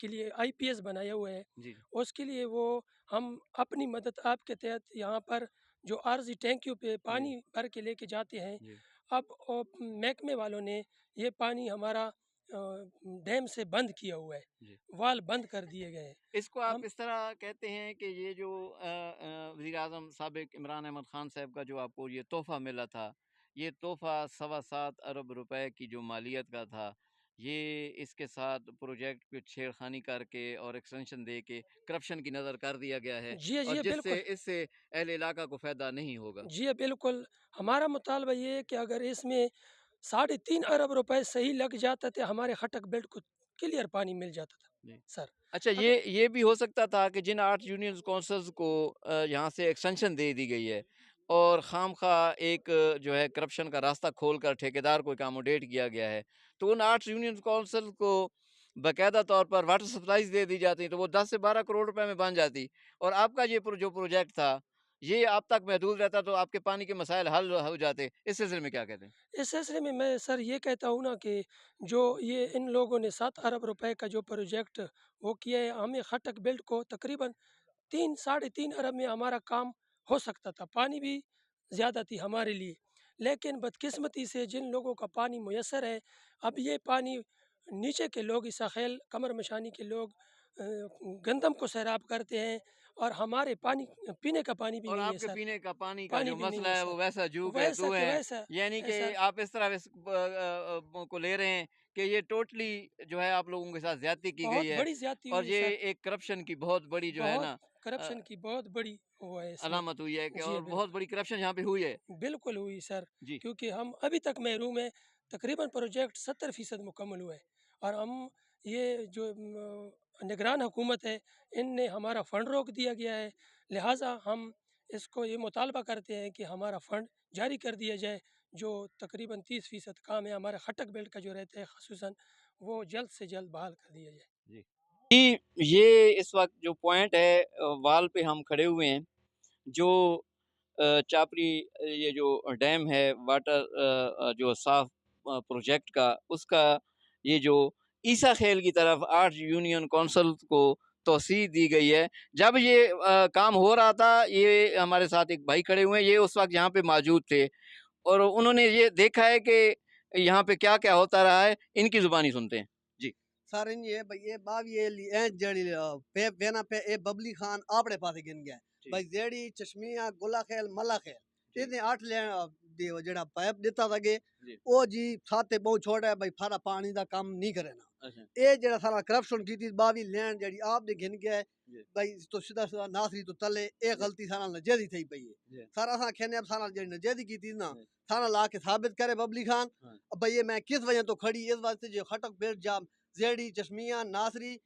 کے لیے IPS بنایا ہوا ہے، جی اس کے لیے وہ ہم اپنی مدد آپ کے تحت یہاں پر جو عارضی ٹینکیوں پہ پانی بھر کے لے کے جاتے ہیں۔ جی اب محکمے والوں نے یہ پانی ہمارا ڈیم سے بند کیا ہوا ہے، جی وال بند کر دیے گئے ہیں۔ اس کو آپ ہم اس طرح کہتے ہیں کہ یہ جو وزیر اعظم سابق عمران احمد خان صاحب کا جو آپ کو یہ تحفہ ملا تھا، یہ تحفہ 7.25 ارب روپے کی جو مالیت کا تھا، یہ اس کے ساتھ پروجیکٹ پہ چھیڑ خانی کر کے اور ایکسٹینشن دے کے کرپشن کی نظر کر دیا گیا ہے، جی اور جی جس بالکل، سے اس سے اہل علاقہ کو فائدہ نہیں ہوگا۔ جی بالکل، ہمارا مطالبہ یہ ہے کہ اگر اس میں 3.5 ارب روپے صحیح لگ جاتا تو ہمارے خٹک بیلٹ کو کلیئر پانی مل جاتا تھا جی سر۔ اچھا، یہ بھی ہو سکتا تھا کہ جن 8 یونین کونسلز کو یہاں سے ایکسٹینشن دے دی گئی ہے اور خام خواہ ایک جو ہے کرپشن کا راستہ کھول کر ٹھیکیدار کو اکاموڈیٹ کیا گیا ہے، تو ان 8 یونین کونسل کو باقاعدہ طور پر واٹر سپلائیز دے دی جاتی تو وہ 10 سے 12 کروڑ روپے میں بن جاتی، اور آپ کا یہ جو پروجیکٹ تھا یہ آپ تک محدود رہتا تو آپ کے پانی کے مسائل حل ہو جاتے۔ اس سلسلے میں کیا کہتے ہیں؟ اس سلسلے میں سر یہ کہتا ہوں نا کہ جو یہ ان لوگوں نے 7 ارب روپے کا جو پروجیکٹ وہ کیا ہے، ہمیں خٹک بیلٹ کو تقریباً 3 ارب میں ہمارا کام ہو سکتا تھا، پانی بھی زیادہ تھی ہمارے لیے، لیکن بدقسمتی سے جن لوگوں کا پانی میسر ہے، اب یہ پانی نیچے کے لوگ اساخیل کمر مشانی کے لوگ گندم کو سیراب کرتے ہیں، اور ہمارے پانی پینے کا پانی بھی اور نہیں آپ ہے کے سر، پینے کا پانی کا پانی جو بھی نہیں مسئلہ ہے ہے سر، وہ ویسا جو کہ ویسا تو کہ ہے، ویسا یعنی کہ ایسا۔ آپ اس طرح کو لے رہے ہیں کہ یہ ٹوٹلی جو ہے آپ لوگوں کے ساتھ زیادتی کی بہت گئی ہے، بڑی زیادتی اور ہوئی ہے یہ سر، ایک کرپشن کی بہت بڑی جو ہے بہت نا کرپشن کی بہت بڑی وہ ہے اس میں۔ علامت ہوئی ہے کہ، جی اور بہت بالکل، بڑی کرپشن یہاں پہ ہوئی ہے۔ بالکل ہوئی سر، جی کیونکہ ہم ابھی تک محروم ہیں، تقریباً پروجیکٹ 70% مکمل ہوا ہے، اور ہم یہ جو نگران حکومت ہے ان نے ہمارا فنڈ روک دیا گیا ہے، لہٰذا ہم اس کو یہ مطالبہ کرتے ہیں کہ ہمارا فنڈ جاری کر دیا جائے، جو تقریباً 30% کام ہے ہمارے خٹک بیلٹ کا جو رہتا ہے خصوصاً، وہ جلد سے جلد بحال کر دیا جائے۔ جی جی، یہ اس وقت جو پوائنٹ ہے وال پہ ہم کھڑے ہوئے ہیں، جو چاپری یہ جو ڈیم ہے واٹر جو صاف پروجیکٹ کا، اس کا یہ جو عیسیٰ خیل کی طرف 8 یونین کونسل کو توسیع دی گئی ہے، جب یہ کام ہو رہا تھا، یہ ہمارے ساتھ ایک بھائی کھڑے ہوئے ہیں، یہ اس وقت یہاں پہ موجود تھے اور انہوں نے یہ دیکھا ہے کہ یہاں پہ کیا کیا ہوتا رہا ہے، ان کی زبانی سنتے ہیں۔ جی سر یہ بھائی یہ باو یہ جڑی وینا پہ اے ببلی خان آپڑے پاسے گن گیا بھائی زیڑی چشمیاں گلا خیل ملا خیل ਇਹਨੇ 8 ਲੈਣ ਜਿਹੜਾ ਪਾਈਪ ਦਿੱਤਾ ਸਕੇ ਉਹ ਜੀ ਸਾਤੇ ਬਹੁਤ ਛੋਟਾ ਹੈ ਭਾਈ ਸਾਰਾ ਪਾਣੀ ਦਾ ਕੰਮ ਨਹੀਂ ਕਰਨਾ ਇਹ ਜਿਹੜਾ ਸਾਰਾ ਕਰਪਸ਼ਨ ਕੀਤੀ ਬਾਵੀ ਲੈਣ ਜਿਹੜੀ ਆਪ ਦੇ ਗਿਣ ਗਿਆ ਭਾਈ ਤੋਂ ਸਿੱਧਾ ਸਿੱਧਾ ਨਾਸਰੀ ਤੋਂ ਤਲੇ ਇਹ ਗਲਤੀ ਸਾਰਾ ਨਜੇਦੀ થઈ ਪਈ ਹੈ ਸਾਰਾ ਅਸਾਂ ਕਹਿੰਦੇ ਆ ਸਾਰਾ ਜਿਹੜੀ ਨਜੇਦੀ ਕੀਤੀ ਨਾ ਸਾਰਾ ਲਾ ਕੇ ਸਾਬਿਤ ਕਰੇ ਬਬਲੀ ਖਾਨ ਭਾਈ ਇਹ ਮੈਂ ਕਿਸ ਵਜ੍ਹਾ ਤੋਂ ਖੜੀ ਇਸ ਵਾਸਤੇ ਜੇ ਖਟਕ ਬੇਟ ਜਾਮ زیڑی چشمیاں ناصری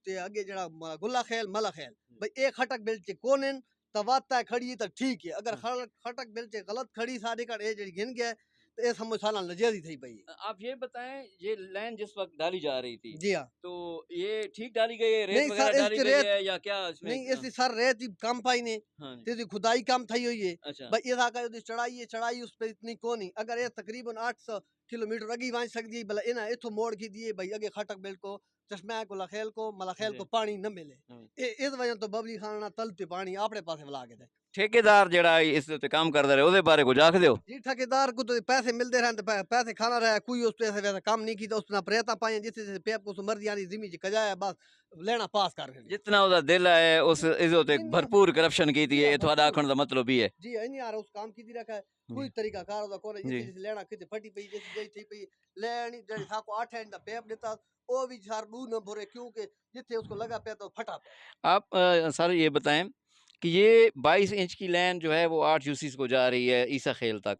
تے اگے جڑا گلا خیل ملا خیل بھئی اے خٹک بل چ کونن تواتا کھڑی تے ٹھیک ہے، اگر خٹک بل چ غلط کھڑی ساڈے کڑ اے جڑی گن گیا تے اے سمجھ سالا نجیزی تھی پئی۔ آپ یہ بتائیں، یہ لائن جس وقت ڈالی جا رہی تھی جی ہاں، تو یہ ٹھیک ڈالی گئی ہے، ریت نہیں وغیرہ سر اس ڈالی کی گئی ریت ہے یا کیا اس میں؟ نہیں اس کی سر ریت ہی کم پائی نے ہاں جی، تے دی کھدائی کم تھئی ہوئی ہے اچھا بھئی یہ کا دی چڑھائی ہے، چڑھائی اس پہ اتنی کونی اگر یہ تقریباً 800 کلومیٹر اگی وان سکتی بلا انہاں ایتھوں موڑ کی دیے بھئی اگے خٹک بل کو چشمہ کو لخیل کو ملخیل کو پانی نہ ملے اس وجہ تو ببلی خان نہ تل تے پانی اپنے پاسے ولا کے دے ٹھیکیدار جڑا اس تے کام کردا رہے او دے بارے کچھ آکھ دیو۔ جی ٹھیکیدار کو تو پیسے ملتے رہن پیسے کھانا رہا کوئی اس پیسے ویسے کام نہیں کیتا اس نے پریتا پائیں جس سے پیپ کو مرضی آنی زمین چ کجایا بس لینا پاس کر رہے جتنا او دا دل ہے اس عزت ایک بھرپور کرپشن کیتی ہے، یہ تھوڑا آکھن دا مطلب ہی ہے۔ جی نہیں یار اس کام کی رکھا ہے کوئی طریقہ کار دا کوئی جس سے لینا کتے پھٹی پئی جس جئی تھی پئی لینی جڑی تھا کو 8 دا پیپ دیتا او بھی سر دو نہ بھرے کیونکہ جتھے اس کو لگا پیا تو پھٹا پیا۔ آپ سر یہ بتائیں کہ یہ 22 انچ کی لین جو ہے وہ 8 یوسیز کو جا رہی ہے عیسیٰ خیل تک،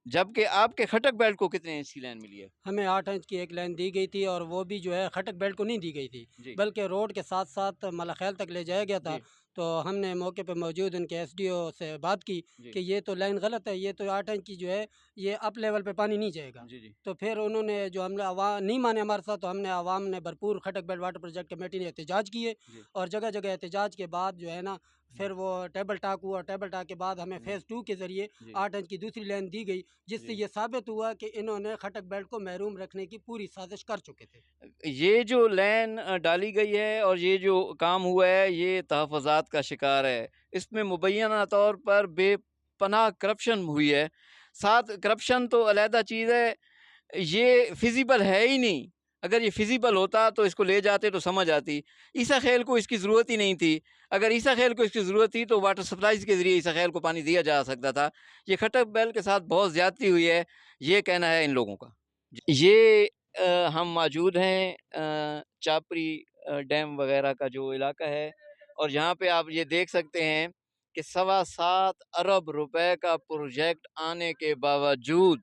جبکہ آپ کے خٹک بیلٹ کو کتنے انچ کی لین ملی ہے؟ ہمیں 8 انچ کی ایک لائن دی گئی تھی اور وہ بھی جو ہے خٹک بیلٹ کو نہیں دی گئی تھی، جی بلکہ روڈ کے ساتھ ساتھ ملاخیل تک لے جایا گیا تھا۔ جی تو ہم نے موقع پہ موجود ان کے ایس ڈی او سے بات کی جی کہ یہ تو لائن غلط ہے، یہ تو 8 انچ کی جو ہے یہ اپ لیول پہ پانی نہیں جائے گا۔ جی جی تو پھر انہوں نے جو ہم نے عوام نہیں مانے ہمارے ساتھ، تو ہم نے عوام نے بھرپور Khattak belt water project committee نے احتجاج کیے جی اور جگہ جگہ احتجاج کے بعد جو ہے نا پھر وہ ٹیبل ٹاک ہوا، ٹیبل ٹاک کے بعد ہمیں فیز 2 کے ذریعے 8 انچ کی دوسری لین دی گئی، جس سے یہ ثابت ہوا کہ انہوں نے خٹک بیلٹ کو محروم رکھنے کی پوری سازش کر چکے تھے۔ یہ جو لین ڈالی گئی ہے اور یہ جو کام ہوا ہے یہ تحفظات کا شکار ہے، اس میں مبینہ طور پر بے پناہ کرپشن ہوئی ہے۔ ساتھ کرپشن تو علیحدہ چیز ہے، یہ فزیبل ہے ہی نہیں۔ اگر یہ فزیبل ہوتا تو اس کو لے جاتے تو سمجھ آتی۔ عیسیٰ خیل کو اس کی ضرورت ہی نہیں تھی۔ اگر عیسیٰ خیل کو اس کی ضرورت تھی تو واٹر سپلائز کے ذریعے عیسیٰ خیل کو پانی دیا جا سکتا تھا۔ یہ خٹک بیل کے ساتھ بہت زیادتی ہوئی ہے، یہ کہنا ہے ان لوگوں کا۔ یہ ہم موجود ہیں چاپری ڈیم وغیرہ کا جو علاقہ ہے، اور یہاں پہ آپ یہ دیکھ سکتے ہیں کہ 7.25 ارب روپے کا پروجیکٹ آنے کے باوجود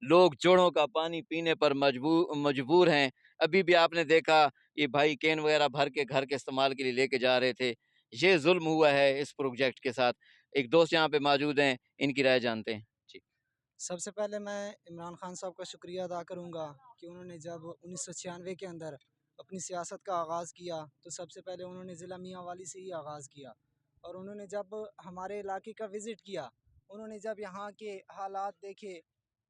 لوگ جوڑوں کا پانی پینے پر مجبور ہیں۔ ابھی بھی آپ نے دیکھا یہ بھائی کین وغیرہ بھر کے گھر کے استعمال کے لیے لے کے جا رہے تھے۔ یہ ظلم ہوا ہے اس پروجیکٹ کے ساتھ۔ ایک دوست یہاں پہ موجود ہیں، ان کی رائے جانتے ہیں۔ سب سے پہلے میں عمران خان صاحب کا شکریہ ادا کروں گا کہ انہوں نے جب 1996 کے اندر اپنی سیاست کا آغاز کیا تو سب سے پہلے انہوں نے ضلع میاں والی سے ہی آغاز کیا، اور انہوں نے جب ہمارے علاقے کا وزٹ کیا، انہوں نے جب یہاں کے حالات دیکھے،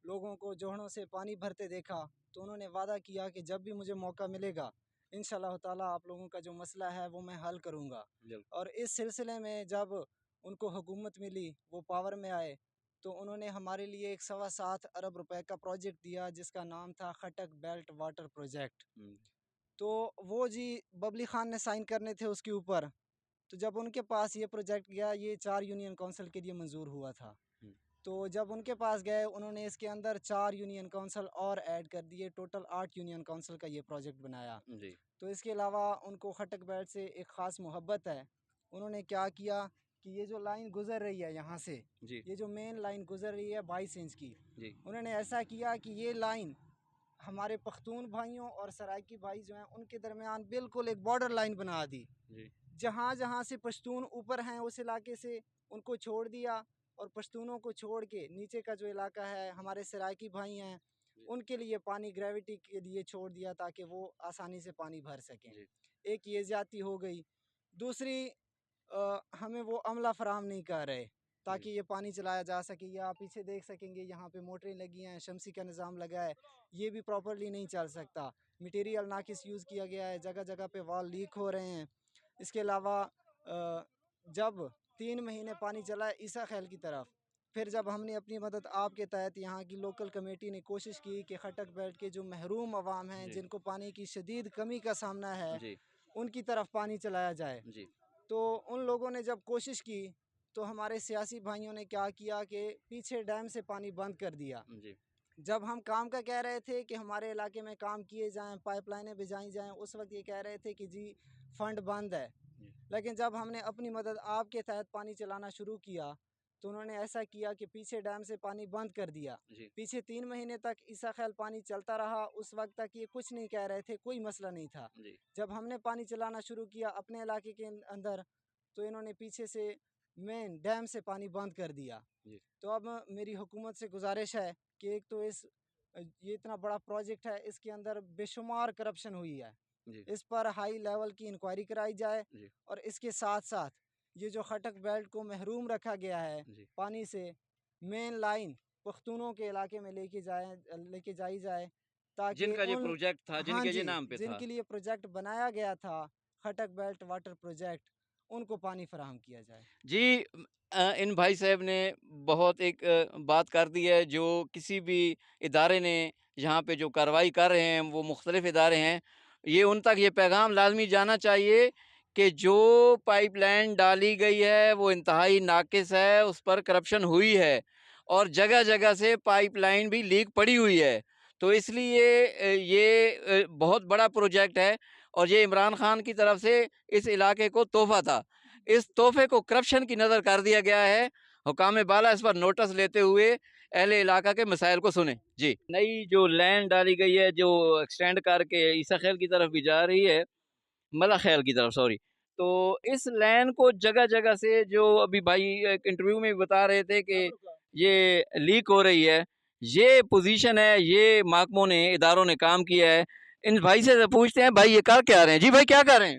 لوگوں کو جوہڑوں سے پانی بھرتے دیکھا، تو انہوں نے وعدہ کیا کہ جب بھی مجھے موقع ملے گا انشاءاللہ تعالیٰ آپ لوگوں کا جو مسئلہ ہے وہ میں حل کروں گا۔ اور اس سلسلے میں جب ان کو حکومت ملی، وہ پاور میں آئے، تو انہوں نے ہمارے لیے ایک 7.25 ارب روپے کا پروجیکٹ دیا جس کا نام تھا خٹک بیلٹ واٹر پروجیکٹ۔ تو وہ جی ببلی خان نے سائن کرنے تھے اس کے اوپر، تو جب ان کے پاس یہ پروجیکٹ گیا، یہ 4 یونین کونسل کے لیے منظور ہوا تھا، تو جب ان کے پاس گئے انہوں نے اس کے اندر 4 یونین کونسل اور ایڈ کر دیے، ٹوٹل 8 یونین کونسل کا یہ پروجیکٹ بنایا۔ تو اس کے علاوہ ان کو خٹک بیلٹ سے ایک خاص محبت ہے۔ انہوں نے کیا کیا کہ یہ جو لائن گزر رہی ہے یہاں سے، یہ جو مین لائن گزر رہی ہے 22 انچ کی، انہوں نے ایسا کیا کہ یہ لائن ہمارے پختون بھائیوں اور سرائکی بھائی جو ہیں ان کے درمیان بالکل ایک بارڈر لائن بنا دی۔ جہاں جہاں سے پشتون اوپر ہیں اس علاقے سے ان کو چھوڑ دیا، اور پشتونوں کو چھوڑ کے نیچے کا جو علاقہ ہے ہمارے سرائکی بھائی ہیں ان کے لیے پانی گریویٹی کے لیے چھوڑ دیا تاکہ وہ آسانی سے پانی بھر سکیں۔ ایک یہ زیادتی ہو گئی۔ دوسری، ہمیں وہ عملہ فراہم نہیں کر رہے تاکہ یہ پانی چلایا جا سکے۔ یا آپ پیچھے دیکھ سکیں گے یہاں پہ موٹریں لگی ہیں، شمسی کا نظام لگا ہے، یہ بھی پراپرلی نہیں چل سکتا۔ مٹیریل ناقص یوز کیا گیا ہے، جگہ جگہ پہ وال لیک ہو رہے ہیں۔ اس کے علاوہ جب 3 مہینے پانی چلا ہے عیسیٰ خیل کی طرف، پھر جب ہم نے اپنی مدد آپ کے تحت یہاں کی لوکل کمیٹی نے کوشش کی کہ خٹک بیلٹ کے جو محروم عوام ہیں جن کو پانی کی شدید کمی کا سامنا ہے ان کی طرف پانی چلایا جائے، تو ان لوگوں نے جب کوشش کی تو ہمارے سیاسی بھائیوں نے کیا کیا کہ پیچھے ڈیم سے پانی بند کر دیا۔ جب ہم کام کا کہہ رہے تھے کہ ہمارے علاقے میں کام کیے جائیں، پائپ لائنیں بجھائی جائیں، اس وقت یہ کہہ رہے تھے کہ جی فنڈ بند ہے۔ لیکن جب ہم نے اپنی مدد آپ کے تحت پانی چلانا شروع کیا تو انہوں نے ایسا کیا کہ پیچھے ڈیم سے پانی بند کر دیا۔ پیچھے 3 مہینے تک عیسیٰ خیل پانی چلتا رہا، اس وقت تک یہ کچھ نہیں کہہ رہے تھے، کوئی مسئلہ نہیں تھا۔ جب ہم نے پانی چلانا شروع کیا اپنے علاقے کے اندر تو انہوں نے پیچھے سے مین ڈیم سے پانی بند کر دیا۔ تو اب میری حکومت سے گزارش ہے کہ ایک تو یہ اتنا بڑا پروجیکٹ ہے، اس کے اندر بے شمار کرپشن ہوئی ہے، اس پر ہائی لیول کی انکوائری کرائی جائے، اور اس کے ساتھ ساتھ یہ جو خٹک بیلٹ کو محروم رکھا گیا ہے پانی سے، مین لائن پختونوں کے علاقے میں لے کے جائی جائے تاکہ جن کا یہ پروجیکٹ تھا، جن کے یہ نام پہ تھا، جن کے لیے پروجیکٹ بنایا گیا تھا خٹک بیلٹ واٹر پروجیکٹ، ان کو پانی فراہم کیا جائے۔ جی ان بھائی صاحب نے بہت ایک بات کر دی ہے، جو کسی بھی ادارے نے یہاں پہ جو کارروائی کر رہے ہیں وہ مختلف ادارے ہیں، یہ ان تک یہ پیغام لازمی جانا چاہیے کہ جو پائپ لائن ڈالی گئی ہے وہ انتہائی ناقص ہے، اس پر کرپشن ہوئی ہے، اور جگہ جگہ سے پائپ لائن بھی لیک پڑی ہوئی ہے۔ تو اس لیے یہ بہت بڑا پروجیکٹ ہے، اور یہ عمران خان کی طرف سے اس علاقے کو تحفہ تھا۔ اس تحفے کو کرپشن کی نظر کر دیا گیا ہے۔ حکام بالا اس پر نوٹس لیتے ہوئے اہل علاقہ کے مسائل کو سنیں۔ جی، نئی جو لینڈ ڈالی گئی ہے جو ایکسٹینڈ کر کے عیسیٰ خیل کی طرف بھی جا رہی ہے، ملا خیل کی طرف سوری، تو اس لین کو جگہ جگہ سے جو ابھی بھائی ایک انٹرویو میں بھی بتا رہے تھے کہ یہ لیک ہو رہی ہے، یہ پوزیشن ہے، یہ محکموں نے اداروں نے کام کیا ہے۔ ان بھائی سے پوچھتے ہیں بھائی یہ کر کیا رہے ہیں؟ جی بھائی کیا کر رہے ہیں؟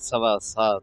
7.25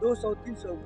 200-300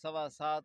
7.25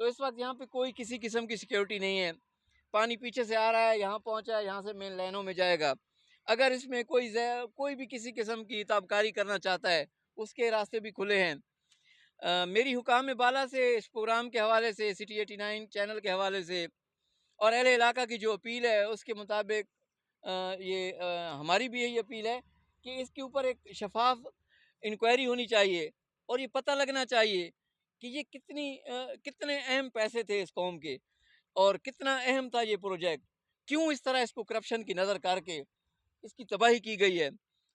تو اس وقت یہاں پہ کوئی کسی قسم کی سیکیورٹی نہیں ہے. پانی پیچھے سے آ رہا ہے، یہاں پہنچا ہے، یہاں سے مین لائنوں میں جائے گا. اگر اس میں کوئی بھی کسی قسم کی تابکاری کرنا چاہتا ہے اس کے راستے بھی کھلے ہیں. میری حکام بالا سے اس پروگرام کے حوالے سے، سٹی 89 چینل کے حوالے سے اور اہل علاقہ کی جو اپیل ہے اس کے مطابق یہ ہماری بھی یہی اپیل ہے کہ اس کے اوپر ایک شفاف انکوائری ہونی چاہیے اور یہ پتہ لگنا چاہیے کہ یہ کتنے اہم پیسے تھے اس قوم کے اور کتنا اہم تھا یہ پروجیکٹ. کیوں اس طرح اس کو کرپشن کی نظر کر کے اس کی تباہی کی گئی ہے.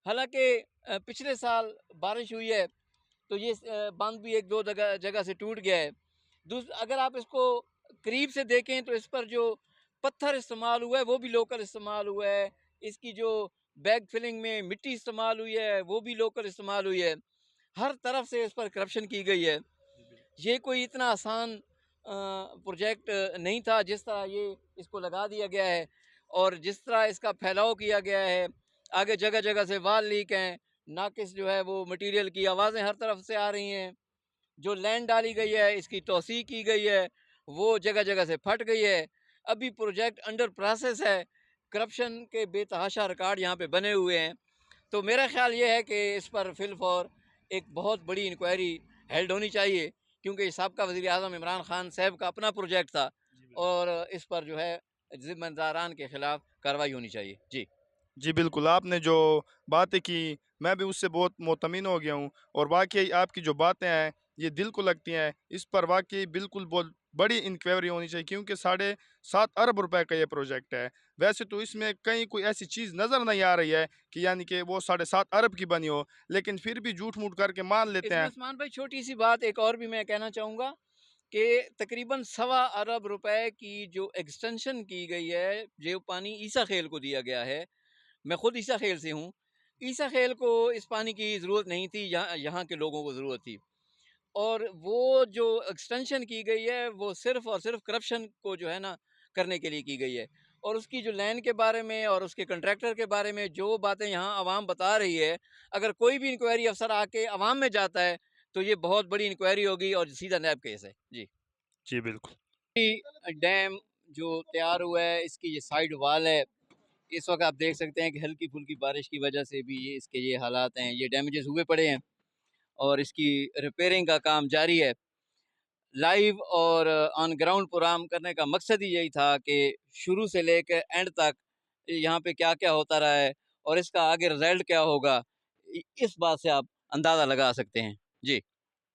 حالانکہ پچھلے سال بارش ہوئی ہے تو یہ باندھ بھی ایک دو جگہ سے ٹوٹ گیا ہے. اگر آپ اس کو قریب سے دیکھیں تو اس پر جو پتھر استعمال ہوا ہے وہ بھی لوکل استعمال ہوا ہے. اس کی جو بیگ فلنگ میں مٹی استعمال ہوئی ہے وہ بھی لوکل استعمال ہوئی ہے. ہر طرف سے اس پر کرپشن کی گئی ہے. یہ کوئی اتنا آسان پروجیکٹ نہیں تھا جس طرح یہ اس کو لگا دیا گیا ہے اور جس طرح اس کا پھیلاؤ کیا گیا ہے. آگے جگہ جگہ سے وال لیک ہیں، ناقص جو ہے وہ مٹیریل کی آوازیں ہر طرف سے آ رہی ہیں. جو لینڈ ڈالی گئی ہے اس کی توسیع کی گئی ہے وہ جگہ جگہ سے پھٹ گئی ہے. ابھی پروجیکٹ انڈر پروسیس ہے. کرپشن کے بے تحاشا ریکارڈ یہاں پہ بنے ہوئے ہیں. تو میرا خیال یہ ہے کہ اس پر فی الفور ایک بہت بڑی انکوائری ہیلڈ ہونی چاہیے کیونکہ یہ سابقہ وزیر اعظم عمران خان صاحب کا اپنا پروجیکٹ تھا اور اس پر جو ہے ذمہ داران کے خلاف کارروائی ہونی چاہیے. جی بالکل، آپ نے جو باتیں کی میں بھی اس سے بہت مطمئن ہو گیا ہوں اور واقعی آپ کی جو باتیں ہیں یہ دل کو لگتی ہیں. اس پر واقعی بالکل بہت بڑی انکوائری ہونی چاہیے کیونکہ 7.5 ارب روپے کا یہ پروجیکٹ ہے. ویسے تو اس میں کہیں کوئی ایسی چیز نظر نہیں آ رہی ہے کہ یعنی کہ وہ 7.5 ارب کی بنی ہو، لیکن پھر بھی جھوٹ موٹ کر کے مان اس لیتے میں ہیں. عثمان بھائی چھوٹی سی بات ایک اور بھی میں کہنا چاہوں گا کہ تقریباً 1.25 ارب روپے کی جو ایکسٹینشن کی گئی ہے جو پانی عیسیٰ خیل کو دیا گیا ہے. میں خود عیسیٰ خیل سے ہوں. عیسیٰ خیل کو اس پانی کی ضرورت نہیں تھی، یہاں کے لوگوں کو ضرورت تھی اور وہ جو ایکسٹینشن کی گئی ہے وہ صرف اور صرف کرپشن کو جو ہے نا کرنے کے لیے کی گئی ہے. اور اس کی جو لینڈ کے بارے میں اور اس کے کنٹریکٹر کے بارے میں جو باتیں یہاں عوام بتا رہی ہے، اگر کوئی بھی انکوائری افسر آ کے عوام میں جاتا ہے تو یہ بہت بڑی انکوائری ہوگی اور سیدھا نیب کیس ہے. جی بالکل. ڈیم جو تیار ہوا ہے اس کی یہ سائیڈ وال ہے. اس وقت آپ دیکھ سکتے ہیں کہ ہلکی پھلکی بارش کی وجہ سے بھی اس کے یہ حالات ہیں، یہ ڈیمیجز ہوئے پڑے ہیں اور اس کی ریپیئرنگ کا کام جاری ہے. لائیو اور آن گراؤنڈ پروگرام کرنے کا مقصد ہی یہی تھا کہ شروع سے لے کے اینڈ تک یہاں پہ کیا کیا ہوتا رہا ہے اور اس کا آگے رزلٹ کیا ہوگا، اس بات سے آپ اندازہ لگا سکتے ہیں.